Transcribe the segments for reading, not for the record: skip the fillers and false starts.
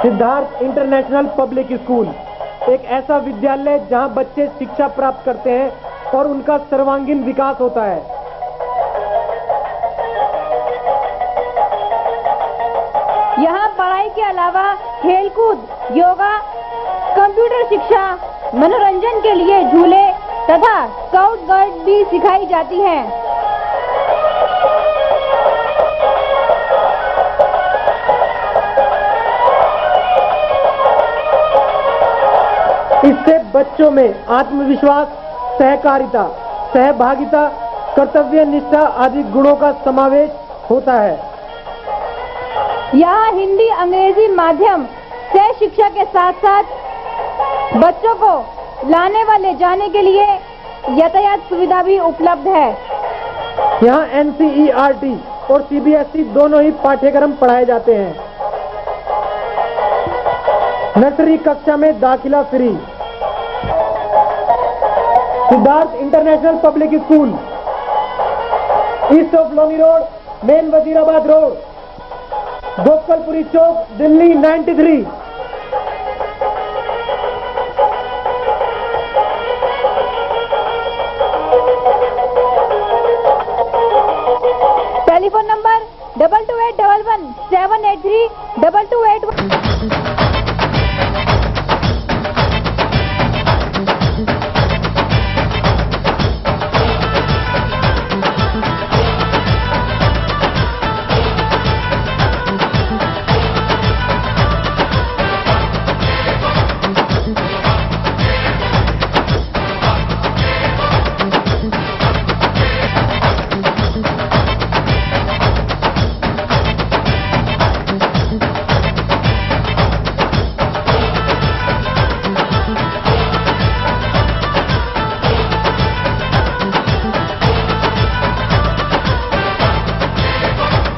Siddharth international public school एक ऐसा विद्यालय जहां बच्चे शिक्षा प्राप्त करते हैं और उनका सर्वांगीण विकास होता है। यहाँ पढ़ाई के अलावा खेलकूद, योगा, कंप्यूटर शिक्षा, मनोरंजन के लिए झूले तथा स्काउट गाइड भी सिखाई जाती हैं। इससे बच्चों में आत्मविश्वास, सहकारिता, सहभागिता, कर्तव्य निष्ठा आदि गुणों का समावेश होता है। यहाँ हिंदी, अंग्रेजी माध्यम से शिक्षा के साथ साथ बच्चों को लाने व ले जाने के लिए यातायात सुविधा भी उपलब्ध है। यहाँ NCERT और CBSE दोनों ही पाठ्यक्रम पढ़ाए जाते हैं। नर्सरी कक्षा में दाखिला free. Siddharth international public school, east of Loni road, main Wazirabad road, Gopalpuri Chowk, Delhi 93। Telephone number 228111 783 2281।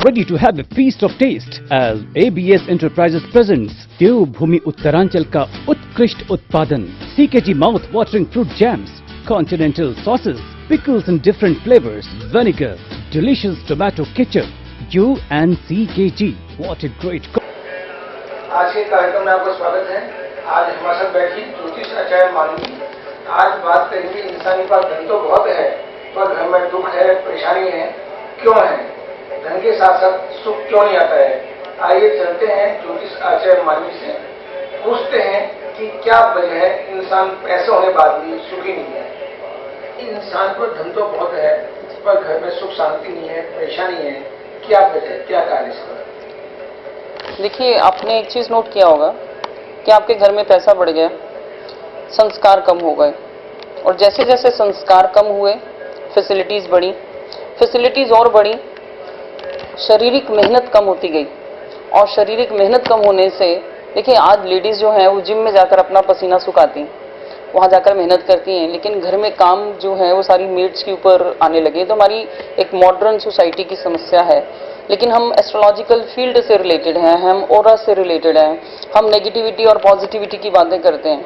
Ready to have a feast of taste as ABS Enterprises presents देवभूमि उत्तरांचल का उत्कृष्ट उत्पादन CKG mouth watering fruit jams, continental sauces, pickles in different flavors, vinegar, delicious tomato ketchup, U and CKG. What a great आज के कार्यक्रम में आपका स्वागत है। आज हमारे साथ बैठी ज्योतिष आचार्य मानवी। आज बात करेंगे इंसान के पास धन तो बहुत है पर घर में दुख है, परेशानी है, क्यों है? धन के साथ साथ सुख क्यों नहीं आता है? आइए चलते हैं ज्योतिष आचार्य मानवी से, पूछते हैं कि क्या वजह है इंसान पैसे होने बाद भी सुखी नहीं है। इंसान को धन तो बहुत है पर घर में सुख शांति नहीं है, परेशानी है, क्या वजह है, क्या कारण इसका? देखिए, आपने एक चीज नोट किया होगा कि आपके घर में पैसा बढ़ गया, संस्कार कम हो गए, और जैसे जैसे संस्कार कम हुए फैसिलिटीज बढ़ी, फैसिलिटीज और बढ़ी, शारीरिक मेहनत कम होती गई, और शारीरिक मेहनत कम होने से देखिए आज लेडीज जो हैं वो जिम में जाकर अपना पसीना सुखाती हैं, वहाँ जाकर मेहनत करती हैं, लेकिन घर में काम जो है वो सारी मेड्स के ऊपर आने लगे। तो हमारी एक मॉडर्न सोसाइटी की समस्या है। लेकिन हम एस्ट्रोलॉजिकल फील्ड से रिलेटेड हैं, हम ऑरा से रिलेटेड हैं, हम नेगेटिविटी और पॉजिटिविटी की बातें करते हैं।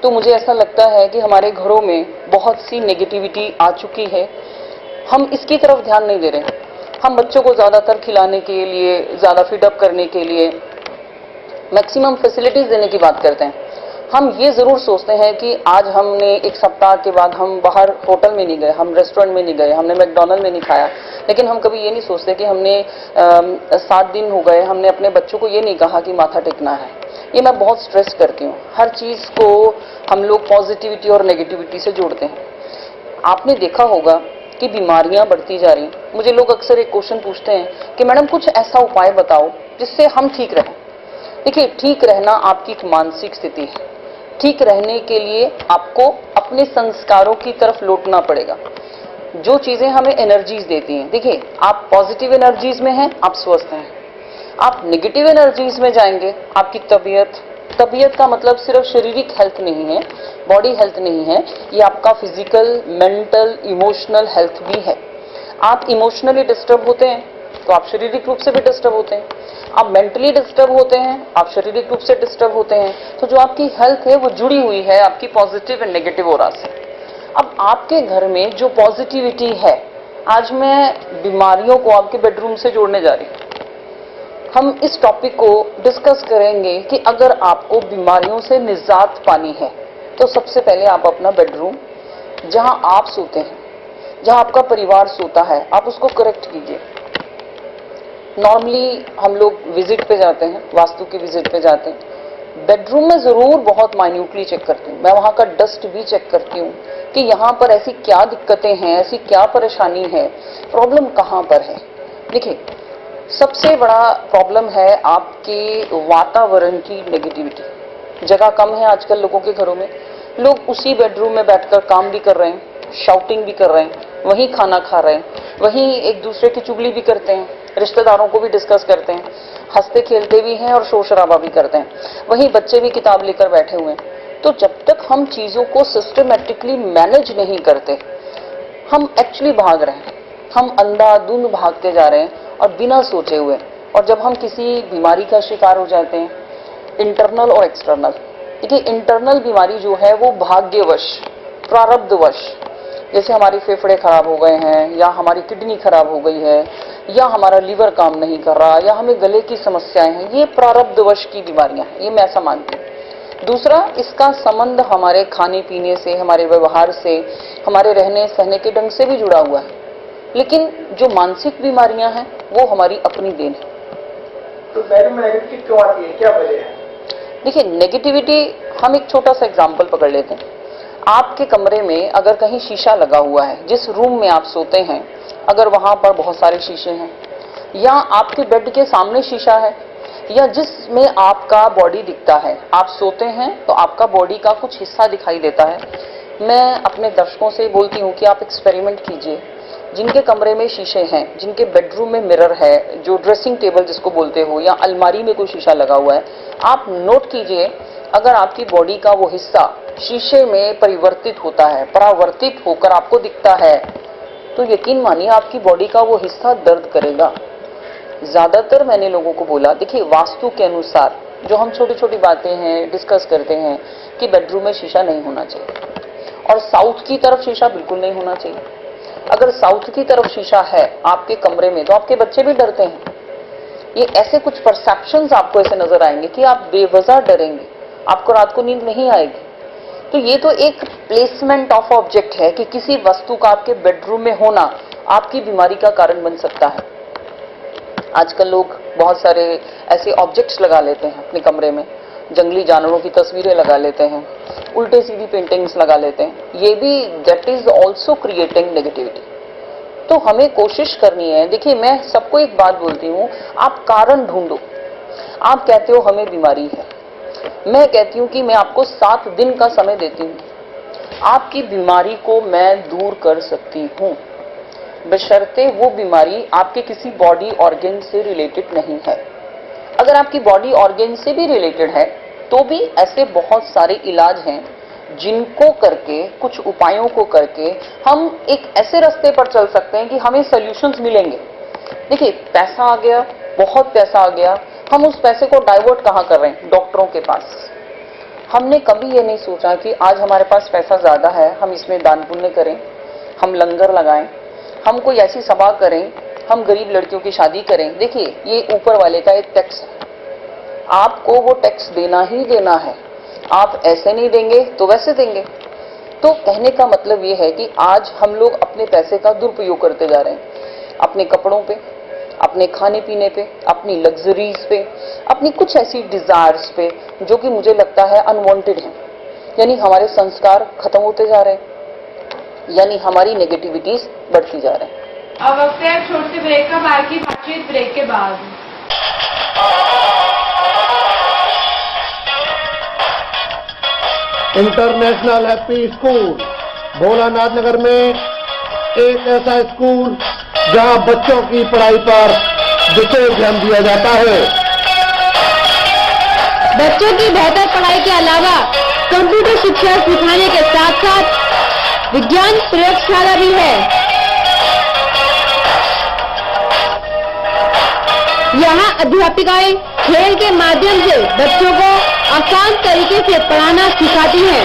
तो मुझे ऐसा लगता है कि हमारे घरों में बहुत सी नेगेटिविटी आ चुकी है, हम इसकी तरफ ध्यान नहीं दे रहे। हम बच्चों को ज़्यादातर खिलाने के लिए, ज़्यादा फीडअप करने के लिए मैक्सिमम फैसिलिटीज़ देने की बात करते हैं। हम ये ज़रूर सोचते हैं कि आज हमने एक सप्ताह के बाद हम बाहर होटल में नहीं गए, हम रेस्टोरेंट में नहीं गए, हमने मैकडॉनल्ड में नहीं खाया, लेकिन हम कभी ये नहीं सोचते कि हमने 7 दिन हो गए, हमने अपने बच्चों को ये नहीं कहा कि माथा टेकना है। ये मैं बहुत स्ट्रेस करती हूँ। हर चीज़ को हम लोग पॉजिटिविटी और नेगेटिविटी से जोड़ते हैं। आपने देखा होगा कि बीमारियां बढ़ती जा रही। मुझे लोग अक्सर एक क्वेश्चन पूछते हैं कि मैडम कुछ ऐसा उपाय बताओ जिससे हम ठीक रहें। देखिए, ठीक रहना आपकी एक मानसिक स्थिति है। ठीक रहने के लिए आपको अपने संस्कारों की तरफ लौटना पड़ेगा, जो चीजें हमें एनर्जीज देती हैं। देखिए, आप पॉजिटिव एनर्जीज में हैं, आप स्वस्थ हैं। आप नेगेटिव एनर्जीज में जाएंगे, आपकी तबीयत का मतलब सिर्फ शारीरिक हेल्थ नहीं है, बॉडी हेल्थ नहीं है, ये आपका फिजिकल, मेंटल, इमोशनल हेल्थ भी है। आप इमोशनली डिस्टर्ब होते हैं तो आप शारीरिक रूप से भी डिस्टर्ब होते हैं, आप मेंटली डिस्टर्ब होते हैं, आप शारीरिक रूप से डिस्टर्ब होते हैं। तो जो आपकी हेल्थ है वो जुड़ी हुई है आपकी पॉजिटिव एंड नेगेटिव ऑरा से। अब आपके घर में जो पॉजिटिविटी है, आज मैं बीमारियों को आपके बेडरूम से जोड़ने जा रही हूँ। हम इस टॉपिक को डिस्कस करेंगे कि अगर आपको बीमारियों से निजात पानी है तो सबसे पहले आप अपना बेडरूम, जहां आप सोते हैं, जहां आपका परिवार सोता है, आप उसको करेक्ट कीजिए। नॉर्मली हम लोग विजिट पे जाते हैं, वास्तु की विजिट पे जाते हैं, बेडरूम में जरूर बहुत माइन्यूटली चेक करती हूँ, मैं वहां का डस्ट भी चेक करती हूँ कि यहाँ पर ऐसी क्या दिक्कतें हैं, ऐसी क्या परेशानी है, प्रॉब्लम कहाँ पर है। देखिए, सबसे बड़ा प्रॉब्लम है आपके वातावरण की नेगेटिविटी। जगह कम है आजकल लोगों के घरों में, लोग उसी बेडरूम में बैठकर काम भी कर रहे हैं, शाउटिंग भी कर रहे हैं, वहीं खाना खा रहे हैं, वहीं एक दूसरे की चुगली भी करते हैं, रिश्तेदारों को भी डिस्कस करते हैं, हंसते खेलते भी हैं और शोर शराबा भी करते हैं, वहीं बच्चे भी किताब लेकर बैठे हुए हैं। तो जब तक हम चीजों को सिस्टमेटिकली मैनेज नहीं करते, हम एक्चुअली भाग रहे हैं, हम अंधाधुंध भागते जा रहे हैं और बिना सोचे हुए। और जब हम किसी बीमारी का शिकार हो जाते हैं, इंटरनल और एक्सटर्नल, देखिए इंटरनल बीमारी जो है वो भाग्यवश, प्रारब्धवश, जैसे हमारे फेफड़े खराब हो गए हैं, या हमारी किडनी खराब हो गई है, या हमारा लीवर काम नहीं कर रहा, या हमें गले की समस्याएं हैं, ये प्रारब्धवश की बीमारियां हैं, ये मैं ऐसा मानती हूँ। दूसरा, इसका संबंध हमारे खाने पीने से, हमारे व्यवहार से, हमारे रहने सहने के ढंग से भी जुड़ा हुआ है। लेकिन जो मानसिक बीमारियां हैं वो हमारी अपनी देन है। तो बेडरूम में नेगेटिविटी क्यों आती है, क्या वजह है? देखिए, नेगेटिविटी, हम एक छोटा सा एग्जाम्पल पकड़ लेते हैं। आपके कमरे में अगर कहीं शीशा लगा हुआ है, जिस रूम में आप सोते हैं, अगर वहां पर बहुत सारे शीशे हैं, या आपके बेड के सामने शीशा है, या जिसमें आपका बॉडी दिखता है, आप सोते हैं तो आपका बॉडी का कुछ हिस्सा दिखाई देता है। मैं अपने दर्शकों से बोलती हूँ कि आप एक्सपेरिमेंट कीजिए, जिनके कमरे में शीशे हैं, जिनके बेडरूम में मिरर है, जो ड्रेसिंग टेबल जिसको बोलते हो, या अलमारी में कोई शीशा लगा हुआ है, आप नोट कीजिए, अगर आपकी बॉडी का वो हिस्सा शीशे में परिवर्तित होता है, परावर्तित होकर आपको दिखता है, तो यकीन मानिए आपकी बॉडी का वो हिस्सा दर्द करेगा। ज्यादातर मैंने लोगों को बोला, देखिए वास्तु के अनुसार जो हम छोटी छोटी बातें हैं डिस्कस करते हैं कि बेडरूम में शीशा नहीं होना चाहिए, और साउथ की तरफ शीशा बिल्कुल नहीं होना चाहिए। अगर साउथ की तरफ शीशा है आपके कमरे में तो आपके बच्चे भी डरते हैं। ये ऐसे कुछ परसेप्शंस आपको ऐसे नजर आएंगे कि आप बेवजह डरेंगे, आपको रात को नींद नहीं आएगी। तो ये तो एक प्लेसमेंट ऑफ ऑब्जेक्ट है कि किसी वस्तु का आपके बेडरूम में होना आपकी बीमारी का कारण बन सकता है। आजकल लोग बहुत सारे ऐसे ऑब्जेक्ट्स लगा लेते हैं अपने कमरे में, जंगली जानवरों की तस्वीरें लगा लेते हैं, उल्टे सीधी पेंटिंग्स लगा लेते हैं, ये भी that is also creating negativity. तो हमें कोशिश करनी है, देखिए मैं सबको एक बात बोलती हूँ, आप कारण ढूंढो। आप कहते हो हमें बीमारी है, मैं कहती हूँ कि मैं आपको 7 दिन का समय देती हूँ, आपकी बीमारी को मैं दूर कर सकती हूँ, बशर्ते वो बीमारी आपके किसी बॉडी ऑर्गन से रिलेटेड नहीं है। अगर आपकी बॉडी ऑर्गन से भी रिलेटेड है तो भी ऐसे बहुत सारे इलाज हैं जिनको करके, कुछ उपायों को करके हम एक ऐसे रास्ते पर चल सकते हैं कि हमें सॉल्यूशंस मिलेंगे। देखिए, पैसा आ गया, बहुत पैसा आ गया, हम उस पैसे को डाइवर्ट कहाँ कर रहे हैं? डॉक्टरों के पास। हमने कभी ये नहीं सोचा कि आज हमारे पास पैसा ज्यादा है, हम इसमें दान पुण्य करें, हम लंगर लगाएं, हम कोई ऐसी सभा करें, हम गरीब लड़कियों की शादी करें। देखिए, ये ऊपर वाले का एक टैक्स है, आपको वो टैक्स देना ही देना है, आप ऐसे नहीं देंगे तो वैसे देंगे। तो कहने का मतलब ये है कि आज हम लोग अपने पैसे का दुरुपयोग करते जा रहे हैं, अपने कपड़ों पे, अपने खाने पीने पे, अपनी लग्जरीज पे, अपनी कुछ ऐसी डिजायर्स पे जो कि मुझे लगता है अनवांटेड है। यानी हमारे संस्कार खत्म होते जा रहे हैं, यानी हमारी नेगेटिविटीज बढ़ती जा रहे हैं। अब वक्त है छोटे ब्रेक का, बाकी बातचीत ब्रेक के बाद। इंटरनेशनल हैप्पी स्कूल भोलानाथ नगर में एक ऐसा स्कूल जहां बच्चों की पढ़ाई पर विशेष ध्यान दिया जाता है। बच्चों की बेहतर पढ़ाई के अलावा कंप्यूटर शिक्षा सिखाने के साथ साथ विज्ञान प्रयोगशाला भी है। यहाँ अध्यापिकाएं खेल के माध्यम से बच्चों को आसान तरीके से पढ़ाना सिखाती हैं।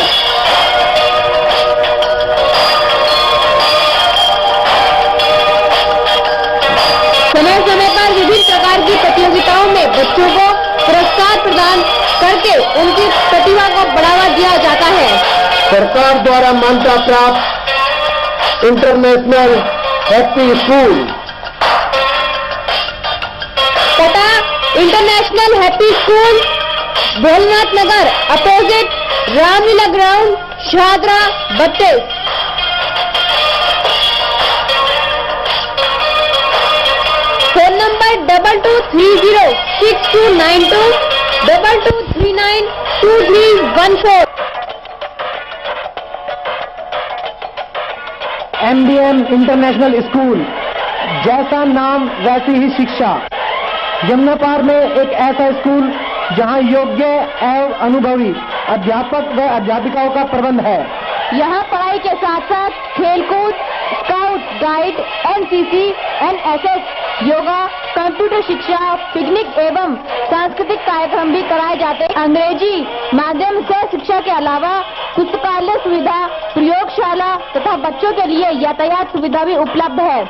समय समय पर विभिन्न प्रकार की प्रतियोगिताओं में बच्चों को पुरस्कार प्रदान करके उनकी प्रतिभा को बढ़ावा दिया जाता है। सरकार द्वारा मान्यता प्राप्त इंटरनेशनल हैप्पी स्कूल तथा international happy school Bholanath Nagar opposite Ramlila ground Shahdara 32। Phone number 22306292 22392314। MDM international school, जैसा नाम वैसी ही शिक्षा। यमुना पार में एक ऐसा स्कूल जहां योग्य एवं अनुभवी अध्यापक व अध्यापिकाओं का प्रबंध है। यहाँ पढ़ाई के साथ साथ खेलकूद, scout guide, NCC, NSS, yoga, computer शिक्षा, पिकनिक एवं सांस्कृतिक कार्यक्रम भी कराए जाते हैं। अंग्रेजी माध्यम से शिक्षा के अलावा पुस्तकालय सुविधा, प्रयोगशाला तथा बच्चों के लिए यातायात सुविधा भी उपलब्ध है।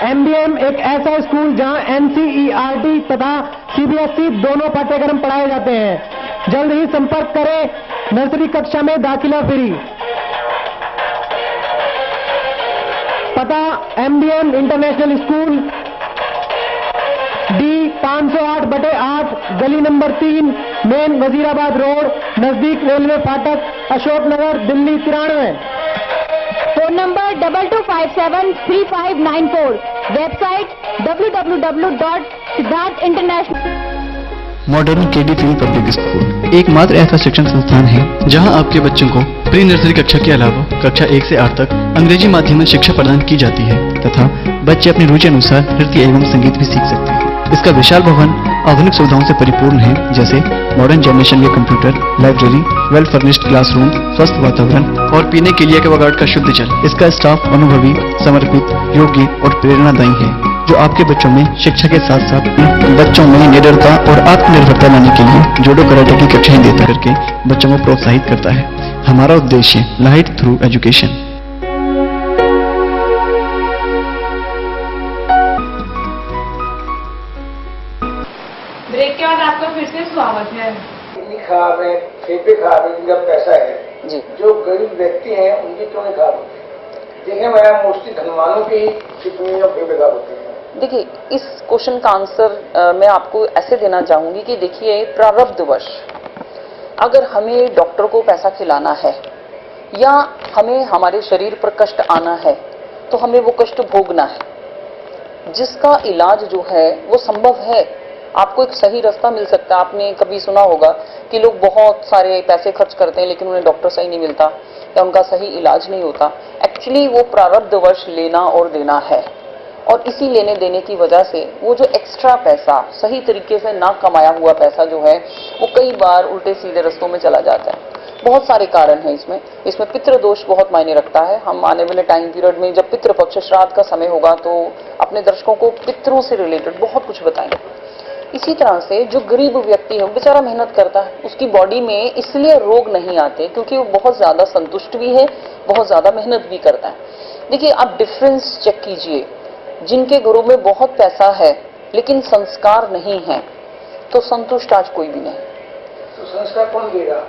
MDM एक ऐसा स्कूल जहां NCERT तथा CBSE दोनों पाठ्यक्रम पढ़ाए जाते हैं। जल्द ही संपर्क करें। नर्सरी कक्षा में दाखिला फ्री। पता MDM इंटरनेशनल स्कूल, D 508/8, गली नंबर 3, मेन वजीराबाद रोड, नजदीक रेलवे फाटक, Ashok Nagar, Delhi 93। Phone number 22573594। Website www.siddharthinternational। Modern KD field public school एकमात्र ऐसा शिक्षण संस्थान है जहां आपके बच्चों को प्री नर्सरी कक्षा के अलावा कक्षा 1 से 8 तक अंग्रेजी माध्यम में शिक्षा प्रदान की जाती है तथा बच्चे अपनी रुचि अनुसार नृत्य एवं संगीत भी सीख सकते हैं। इसका विशाल भवन आधुनिक सुविधाओं से परिपूर्ण है, जैसे मॉडर्न जनरेशन के computer, library, well furnished classroom, स्वस्थ वातावरण और पीने के लिए एक्वागार्ड का शुद्ध जल। इसका स्टाफ अनुभवी, समर्पित, योग्य और प्रेरणादायी है, जो आपके बच्चों में शिक्षा के साथ साथ बच्चों में निडरता और आत्मनिर्भरता लाने के लिए जूडो कराटे की कक्षाएं देता करके बच्चों को प्रोत्साहित करता है। हमारा उद्देश्य लाइट थ्रू एजुकेशन। ब्रेक के बाद आपका फिर से स्वागत है। किडनी खराब है, फेफड़े खराब है, जिनका पैसा है जी। जो गरीब व्यक्ति हैं उनकी क्यों नहीं खराब होती? देखिए मैडम, मोस्टली धनवानों की किडनी और फेफड़े खराब होते हैं। देखिए, इस क्वेश्चन का आंसर मैं आपको ऐसे देना चाहूंगी कि देखिए, प्रारब्धवश अगर हमें डॉक्टर को पैसा खिलाना है या हमें हमारे शरीर पर कष्ट आना है तो हमें वो कष्ट भोगना है। जिसका इलाज जो है वो संभव है, आपको एक सही रास्ता मिल सकता है। आपने कभी सुना होगा कि लोग बहुत सारे पैसे खर्च करते हैं लेकिन उन्हें डॉक्टर सही नहीं मिलता या उनका सही इलाज नहीं होता। एक्चुअली वो प्रारब्धवश लेना और देना है, और इसी लेने देने की वजह से वो जो एक्स्ट्रा पैसा, सही तरीके से ना कमाया हुआ पैसा जो है वो कई बार उल्टे सीधे रास्तों में चला जाता है। बहुत सारे कारण हैं इसमें पितृदोष बहुत मायने रखता है। हम आने वाले टाइम पीरियड में जब पितृपक्ष श्राद्ध का समय होगा तो अपने दर्शकों को पितरों से रिलेटेड बहुत कुछ बताएंगे। इसी तरह से जो गरीब व्यक्ति है वो बेचारा मेहनत करता है, उसकी बॉडी में इसलिए रोग नहीं आते क्योंकि वो बहुत ज्यादा संतुष्ट भी है, बहुत ज्यादा मेहनत भी करता है। देखिए, आप डिफरेंस चेक कीजिए। जिनके घरों में बहुत पैसा है लेकिन संस्कार नहीं है तो संतुष्ट आज कोई भी नहीं। तो संस्कार कौन देगा?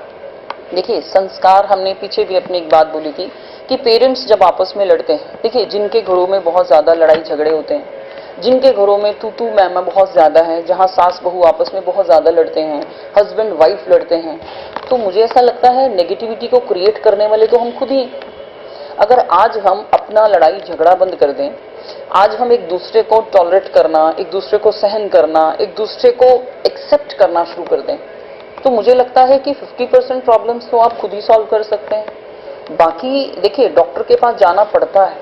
देखिए, संस्कार हमने पीछे भी अपनी एक बात बोली थी कि पेरेंट्स जब आपस में लड़ते हैं, देखिए जिनके घरों में बहुत ज्यादा लड़ाई झगड़े होते हैं, जिनके घरों में तू मैं बहुत ज्यादा है, जहां सास बहू आपस में बहुत ज्यादा लड़ते हैं, हस्बैंड वाइफ लड़ते हैं, तो मुझे ऐसा लगता है नेगेटिविटी को क्रिएट करने वाले तो हम खुद ही। अगर आज हम अपना लड़ाई झगड़ा बंद कर दें, आज हम एक दूसरे को टॉलरेट करना, एक दूसरे को सहन करना, एक दूसरे को एक्सेप्ट करना शुरू कर दें, तो मुझे लगता है कि 50% प्रॉब्लम्स तो आप खुद ही सॉल्व कर सकते हैं। बाकी देखिए, डॉक्टर के पास जाना पड़ता है,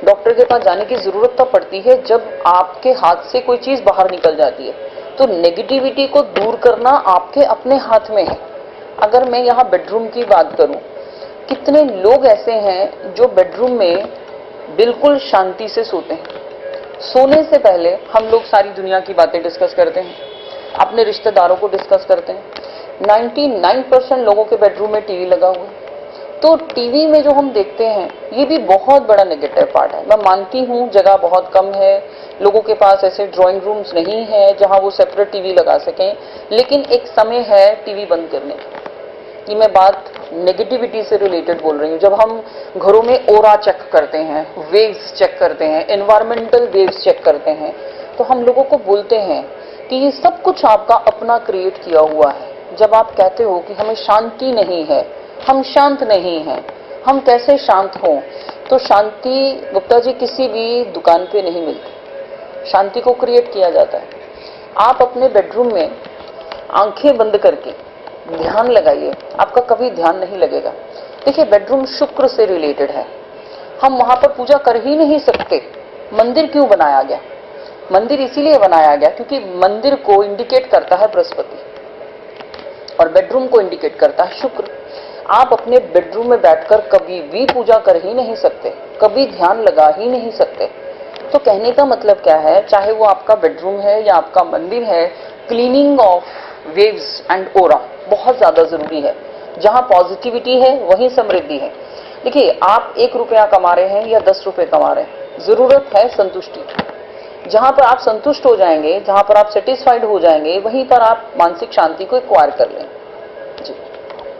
डॉक्टर के पास जाने की जरूरत तो पड़ती है जब आपके हाथ से कोई चीज बाहर निकल जाती है। तो नेगेटिविटी को दूर करना आपके अपने हाथ में है। अगर मैं यहाँ बेडरूम की बात करूं, कितने लोग ऐसे हैं जो बेडरूम में बिल्कुल शांति से सोते हैं। सोने से पहले हम लोग सारी दुनिया की बातें डिस्कस करते हैं, अपने रिश्तेदारों को डिस्कस करते हैं। 99% लोगों के बेडरूम में टीवी लगा हुआ है। तो टीवी में जो हम देखते हैं ये भी बहुत बड़ा नेगेटिव पार्ट है। मैं मानती हूँ जगह बहुत कम है, लोगों के पास ऐसे ड्राइंग रूम्स नहीं है जहां वो सेपरेट टीवी लगा सकें, लेकिन एक समय है टीवी बंद करने का। ये मैं बात नेगेटिविटी से रिलेटेड बोल रही हूँ। जब हम घरों में ओरा चेक करते हैं, वेव्स चेक करते हैं, एनवायरमेंटल वेव्स चेक करते हैं, तो हम लोगों को बोलते हैं कि ये सब कुछ आपका अपना क्रिएट किया हुआ है। जब आप कहते हो कि हमें शांति नहीं है, हम शांत नहीं हैं, हम कैसे शांत हों, तो शांति गुप्ता जी किसी भी दुकान पे नहीं मिलती। शांति को क्रिएट किया जाता है। आप अपने बेडरूम में आंखें बंद करके ध्यान लगाइए, आपका कभी ध्यान नहीं लगेगा। देखिए, बेडरूम शुक्र से रिलेटेड है, हम वहां पर पूजा कर ही नहीं सकते। मंदिर क्यों बनाया गया? मंदिर इसीलिए बनाया गया क्योंकि मंदिर को इंडिकेट करता है बृहस्पति और बेडरूम को इंडिकेट करता है शुक्र। आप अपने बेडरूम में बैठकर कभी भी पूजा कर ही नहीं सकते, कभी ध्यान लगा ही नहीं सकते। तो कहने का मतलब क्या है, चाहे वो आपका बेडरूम है या आपका मंदिर है, क्लीनिंग ऑफ वेव्स एंड ओरा बहुत ज्यादा जरूरी है। जहां पॉजिटिविटी है वहीं समृद्धि है। देखिए, आप 1 रुपया कमा रहे हैं या 10 रुपए कमा रहे हैं, जरूरत है संतुष्टि। जहां पर आप संतुष्ट हो जाएंगे, जहां पर आप सेटिस्फाइड हो जाएंगे, वहीं पर आप मानसिक शांति को एक्वायर कर लें। जी,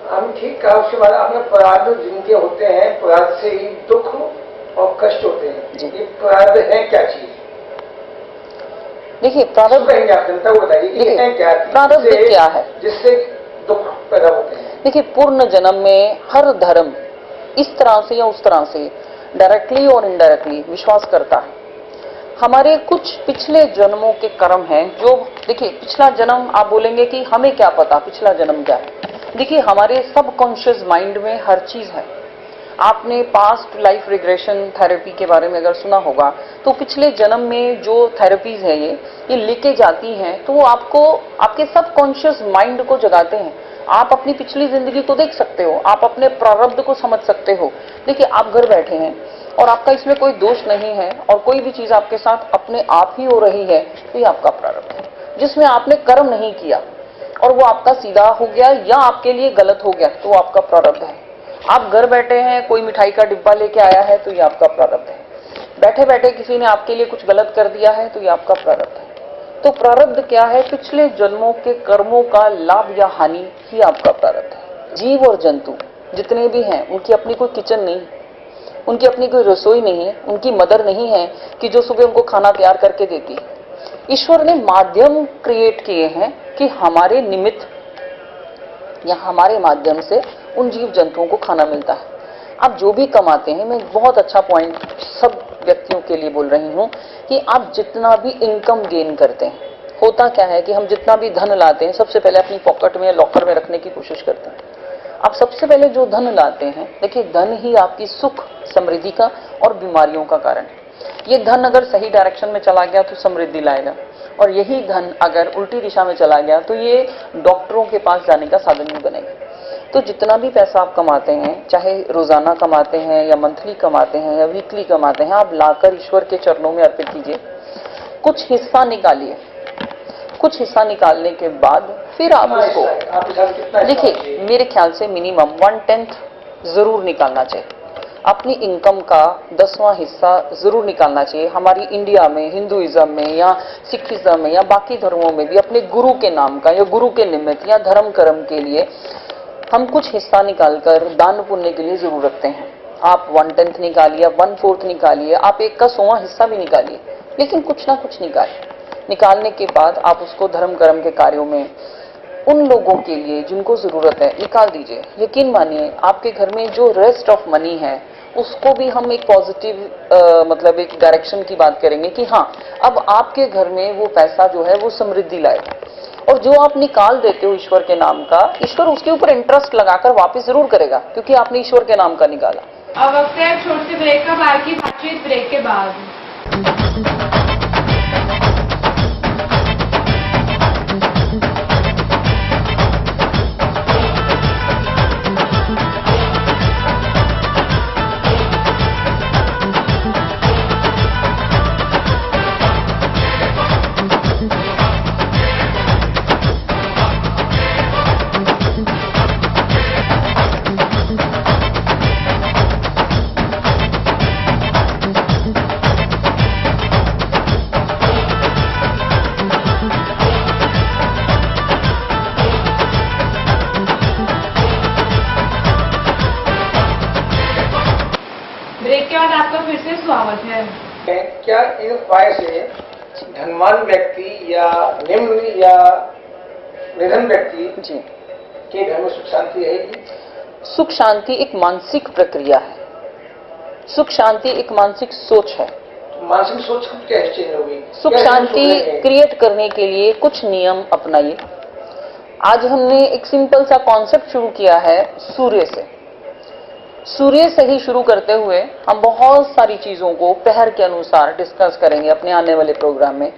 हम ठीक कहा। उसके बाद आपने प्रारब्ध जिनके होते हैं, प्रारब्ध से ही दुख और कष्ट होते हैं। ये प्रारब्ध है क्या चीज? देखिए, प्रारब्ध आप जनता को बताइए क्या प्रारब्ध क्या है जिससे दुख पैदा होते हैं। देखिए, पूर्ण जन्म में हर धर्म इस तरह से या उस तरह से डायरेक्टली और इनडायरेक्टली विश्वास करता है। हमारे कुछ पिछले जन्मों के कर्म हैं जो, देखिए, पिछला जन्म आप बोलेंगे कि हमें क्या पता पिछला जन्म क्या है। देखिए, हमारे सबकॉन्शियस माइंड में हर चीज है। आपने पास्ट लाइफ रिग्रेशन थेरेपी के बारे में अगर सुना होगा, तो पिछले जन्म में जो थेरेपीज है ये लेके जाती हैं, तो वो आपको आपके सबकॉन्शियस माइंड को जगाते हैं। आप अपनी पिछली जिंदगी को देख सकते हो, आप अपने प्रारब्ध को समझ सकते हो। देखिए, आप घर बैठे हैं और आपका इसमें कोई दोष नहीं है और कोई भी चीज आपके साथ अपने आप ही हो रही है, तो ये आपका प्रारब्ध है जिसमें आपने कर्म नहीं किया और वो आपका सीधा हो गया या आपके लिए गलत हो गया, तो वो आपका प्रारब्ध है। आप घर बैठे हैं, कोई मिठाई का डिब्बा लेके आया है, तो ये आपका प्रारब्ध है। बैठे बैठे किसी ने आपके लिए कुछ गलत कर दिया है, तो ये आपका प्रारब्ध है। तो प्रारब्ध क्या है? पिछले जन्मों के कर्मों का लाभ या हानि ही आपका प्रारब्ध है। जीव और जंतु जितने भी हैं, उनकी अपनी कोई किचन नहीं, उनकी अपनी कोई रसोई नहीं है, उनकी मदर नहीं है कि जो सुबह उनको खाना तैयार करके देती है। ईश्वर ने माध्यम क्रिएट किए हैं कि हमारे निमित्त या हमारे माध्यम से उन जीव जंतुओं को खाना मिलता है। आप जो भी कमाते हैं, मैं बहुत अच्छा पॉइंट सब व्यक्तियों के लिए बोल रही हूं कि आप जितना भी इनकम गेन करते हैं, होता क्या है कि हम जितना भी धन लाते हैं, सबसे पहले अपनी पॉकेट में, लॉकर में रखने की कोशिश करते हैं। आप सबसे पहले जो धन लाते हैं, देखिए, धन ही आपकी सुख, समृद्धि का और बीमारियों का कारण है। ये धन अगर सही डायरेक्शन में चला गया तो समृद्धि लाएगा, और यही धन अगर उल्टी दिशा में चला गया तो ये डॉक्टरों के पास जाने का साधन नहीं बनेगा। तो जितना भी पैसा आप कमाते हैं, चाहे रोजाना कमाते हैं या मंथली कमाते हैं या वीकली कमाते हैं, आप लाकर ईश्वर के चरणों में अर्पित कीजिए। कुछ हिस्सा निकालिए, कुछ हिस्सा निकालने के बाद फिर आप उसको, देखिए, मेरे ख्याल से मिनिमम 1/10 जरूर निकालना चाहिए। अपनी इनकम का 10वां हिस्सा जरूर निकालना चाहिए। हमारी इंडिया में, हिंदुइज्म में या सिखिज्म में या बाकी धर्मों में भी अपने गुरु के नाम का या गुरु के निमित्त या धर्म कर्म के लिए हम कुछ हिस्सा निकालकर दान पुण्य के लिए जरूर रखते हैं। आप 1/10 निकालिए, 1/4 निकालिए, आप 1 का 100वां हिस्सा भी निकालिए, लेकिन कुछ ना कुछ निकालिए। निकालने के बाद आप उसको धर्म कर्म के कार्यों में उन लोगों के लिए जिनको जरूरत है निकाल दीजिए। यकीन मानिए, आपके घर में जो रेस्ट ऑफ मनी है उसको भी हम एक पॉजिटिव मतलब एक डायरेक्शन की बात करेंगे कि हाँ, अब आपके घर में वो पैसा जो है वो समृद्धि लाएगा। और जो आप निकाल देते हो ईश्वर के नाम का, ईश्वर उसके ऊपर इंटरेस्ट लगाकर वापस जरूर करेगा, क्योंकि आपने ईश्वर के नाम का निकाला। अब वक्त है छोटे से ब्रेक का, बाकी बातचीत ब्रेक के बाद। स्वागत है। क्या इन उपाय से धनवान व्यक्ति या निम्न या निधन व्यक्ति जी, के घर में सुख शांति रहेगी? सुख शांति एक मानसिक प्रक्रिया है, सुख शांति एक मानसिक सोच है। मानसिक सोच कैसे चेंज होगी? सुख शांति क्रिएट करने के लिए कुछ नियम अपनाइए। आज हमने एक सिंपल सा कॉन्सेप्ट शुरू किया है सूर्य से। सूर्य से ही शुरू करते हुए हम बहुत सारी चीजों को पहर के अनुसार डिस्कस करेंगे अपने आने वाले प्रोग्राम में।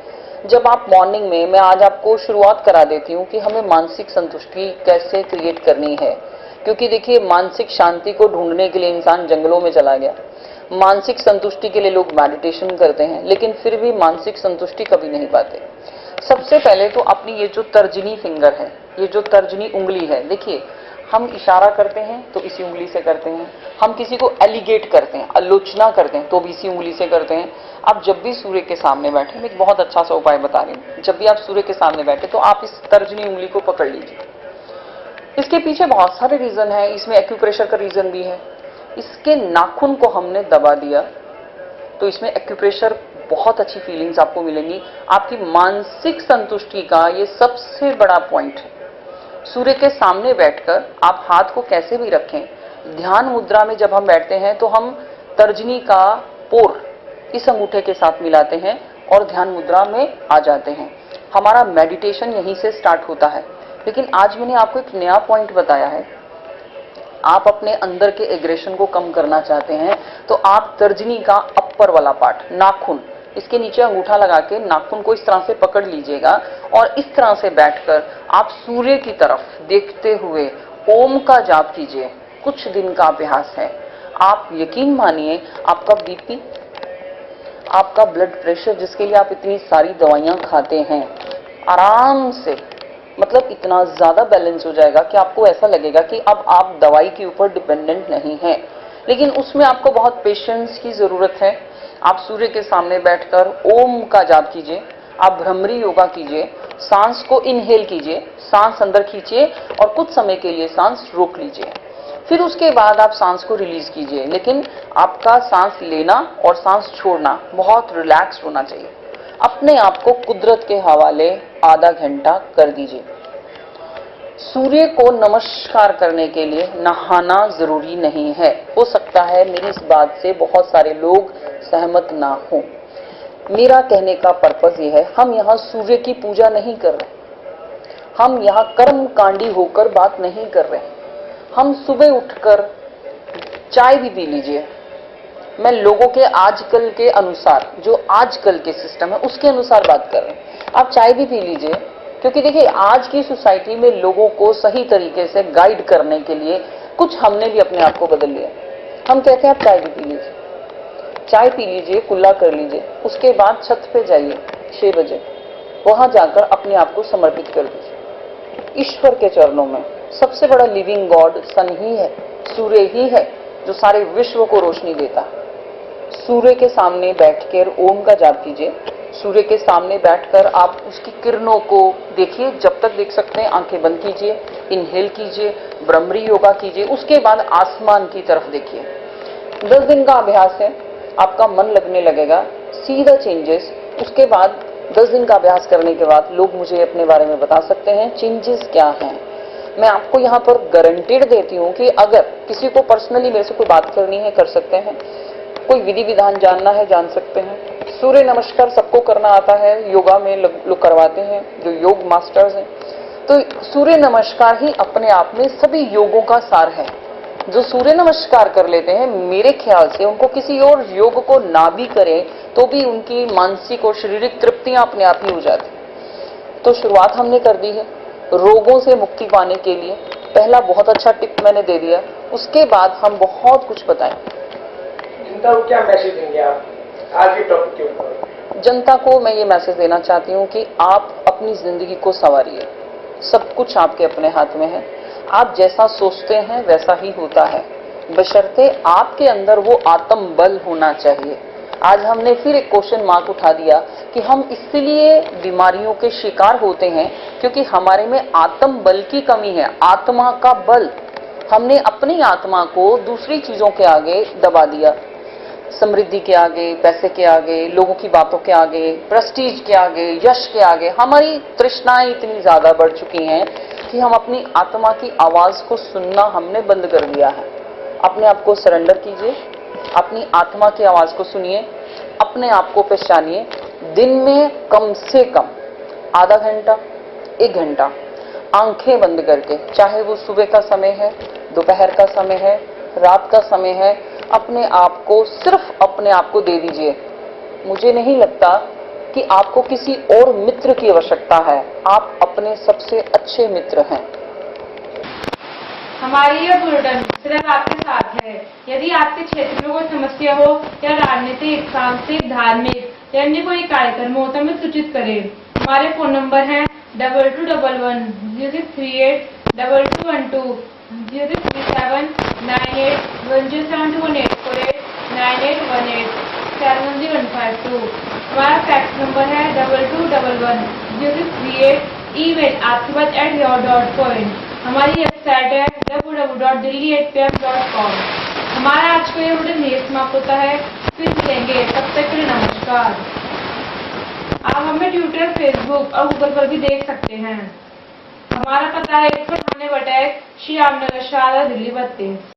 जब आप मॉर्निंग में, मैं आज आपको शुरुआत करा देती हूँ कि हमें मानसिक संतुष्टि कैसे क्रिएट करनी है, क्योंकि देखिए मानसिक शांति को ढूंढने के लिए इंसान जंगलों में चला गया। मानसिक संतुष्टि के लिए लोग मेडिटेशन करते हैं, लेकिन फिर भी मानसिक संतुष्टि कभी नहीं पाते। सबसे पहले तो अपनी ये जो तर्जनी फिंगर है, ये जो तर्जनी उंगली है, देखिए हम इशारा करते हैं तो इसी उंगली से करते हैं, हम किसी को एलिगेट करते हैं, आलोचना करते हैं तो भी इसी उंगली से करते हैं। आप जब भी सूर्य के सामने बैठे, मैं एक बहुत अच्छा सा उपाय बता रही हूँ, जब भी आप सूर्य के सामने बैठे तो आप इस तर्जनी उंगली को पकड़ लीजिए। इसके पीछे बहुत सारे रीजन है, इसमें एक्यूप्रेशर का रीजन भी है। इसके नाखून को हमने दबा दिया तो इसमें एक्यूप्रेशर बहुत अच्छी फीलिंग्स आपको मिलेंगी। आपकी मानसिक संतुष्टि का ये सबसे बड़ा पॉइंट है। सूर्य के सामने बैठकर आप हाथ को कैसे भी रखें, ध्यान मुद्रा में जब हम बैठते हैं तो हम तर्जनी का पोर इस अंगूठे के साथ मिलाते हैं और ध्यान मुद्रा में आ जाते हैं। हमारा मेडिटेशन यहीं से स्टार्ट होता है। लेकिन आज मैंने आपको एक नया पॉइंट बताया है, आप अपने अंदर के एग्रेशन को कम करना चाहते हैं तो आप तर्जनी का अपर वाला पार्ट, नाखून, इसके नीचे अंगूठा लगा के नाखून को इस तरह से पकड़ लीजिएगा और इस तरह से बैठकर आप सूर्य की तरफ देखते हुए ओम का जाप कीजिए। कुछ दिन का अभ्यास है। आप यकीन मानिए आपका बीपी, आपका ब्लड प्रेशर, जिसके लिए आप इतनी सारी दवाइयां खाते हैं, आराम से, मतलब इतना ज्यादा बैलेंस हो जाएगा कि आपको ऐसा लगेगा कि अब आप दवाई के ऊपर डिपेंडेंट नहीं हैं। लेकिन उसमें आपको बहुत पेशेंस की जरूरत है। आप सूर्य के सामने बैठकर ओम का जाप कीजिए, आप भ्रमरी योगा कीजिए, सांस को इनहेल कीजिए, सांस अंदर खींचिए और कुछ समय के लिए सांस रोक लीजिए। फिर उसके बाद आप सांस को रिलीज कीजिए। लेकिन आपका सांस लेना और सांस छोड़ना बहुत रिलैक्स्ड होना चाहिए। अपने आप को कुदरत के हवाले आधा घंटा कर दीजिए। सूर्य को नमस्कार करने के लिए नहाना जरूरी नहीं है। हो सकता है मेरी इस बात से बहुत सारे लोग सहमत ना हो। मेरा कहने का पर्पस ये है, हम यहाँ सूर्य की पूजा नहीं कर रहे, हम यहाँ कर्म कांडी होकर बात नहीं कर रहे। हम सुबह उठकर चाय भी पी लीजिए। मैं लोगों के आजकल के अनुसार, जो आजकल के सिस्टम है उसके अनुसार बात कर रहे हैं। आप चाय भी पी लीजिए, क्योंकि देखिए आज की सोसाइटी में लोगों को सही तरीके से गाइड करने के लिए कुछ हमने भी अपने आप को बदल लिया। हम कहते हैं आप चाय भी पी लीजिए, चाय पी लीजिए, कुल्ला कर लीजिए, उसके बाद छत पे जाइए 6 बजे, वहां जाकर अपने आप को समर्पित कर दीजिए ईश्वर के चरणों में। सबसे बड़ा लिविंग गॉड सन ही है, सूर्य ही है जो सारे विश्व को रोशनी देता है। सूर्य के सामने बैठकर ओम का जाप कीजिए। सूर्य के सामने बैठकर आप उसकी किरणों को देखिए, जब तक देख सकते हैं आंखें बंद कीजिए, इनहेल कीजिए, भ्रमरी योगा कीजिए। उसके बाद आसमान की तरफ देखिए। 10 दिन का अभ्यास है, आपका मन लगने लगेगा, सी द चेंजेस। उसके बाद 10 दिन का अभ्यास करने के बाद लोग मुझे अपने बारे में बता सकते हैं चेंजेस क्या हैं। मैं आपको यहाँ पर गारंटीड देती हूँ कि अगर किसी को पर्सनली मेरे से कोई बात करनी है कर सकते हैं, कोई विधि विधान जानना है जान सकते हैं। सूर्य नमस्कार सबको करना आता है, योगा में लोग करवाते हैं जो योग मास्टर्स हैं। तो सूर्य नमस्कार ही अपने आप में सभी योगों का सार है। जो सूर्य नमस्कार कर लेते हैं, मेरे ख्याल से उनको किसी और योग को ना भी करें तो भी उनकी मानसिक और शारीरिक तृप्तियां अपने आप ही हो जाती। तो शुरुआत हमने कर दी है रोगों से मुक्ति पाने के लिए। पहला बहुत अच्छा टिप मैंने दे दिया, उसके बाद हम बहुत कुछ बताएं। जनता को क्या मैसेज देंगे आप आज के टॉपिक के ऊपर? जनता को मैं ये मैसेज देना चाहती हूँ कि आप अपनी जिंदगी को संवारिए। सब कुछ आपके अपने हाथ में है। आप जैसा सोचते हैं वैसा ही होता है, बशर्ते आपके अंदर वो आत्म बल होना चाहिए। आज हमने फिर एक क्वेश्चन मार्क उठा दिया कि हम इसलिए बीमारियों के शिकार होते हैं क्योंकि हमारे में आत्म बल की कमी है, आत्मा का बल। हमने अपनी आत्मा को दूसरी चीजों के आगे दबा दिया। समृद्धि के आगे, पैसे के आगे, लोगों की बातों के आगे, प्रेस्टीज के आगे, यश के आगे हमारी तृष्णाएं इतनी ज्यादा बढ़ चुकी हैं कि हम अपनी आत्मा की आवाज को सुनना हमने बंद कर दिया है। अपने आप को सरेंडर कीजिए, अपनी आत्मा की आवाज को सुनिए, अपने आप को पहचानिए। दिन में कम से कम आधा घंटा, 1 घंटा आंखें बंद करके, चाहे वो सुबह का समय है, दोपहर का समय है, रात का समय है, अपने आप को, सिर्फ अपने आप को दे दीजिए। मुझे नहीं लगता कि आपको किसी और मित्र की आवश्यकता है, आप अपने सबसे अच्छे मित्र हैं। हमारी यह बुलेटिन सिर्फ आपके साथ है। यदि आपके क्षेत्र में कोई समस्या हो या राजनीतिक, सांस्कृतिक, धार्मिक या अन्य कोई कार्यक्रम हो तो हमें सूचित करें। हमारे फोन नंबर हैं 2211 0638 2212 0637 98 107218 48 9818 71052। हमारा फैक्स नंबर है 2211 0638। Email aarkibat@yahoo.com। हमारी वेबसाइट है www.delhi8pm.com। हमारा आज का ये बुलेटिन यहीं समाप्त होता है। फिर मिलेंगे, तब तक के लिए नमस्कार। आप हमें ट्विटर, फेसबुक और गूगल पर भी देख सकते हैं। हमारा पता है 198 श्री रामनगर, शारदा, दिल्ली 32।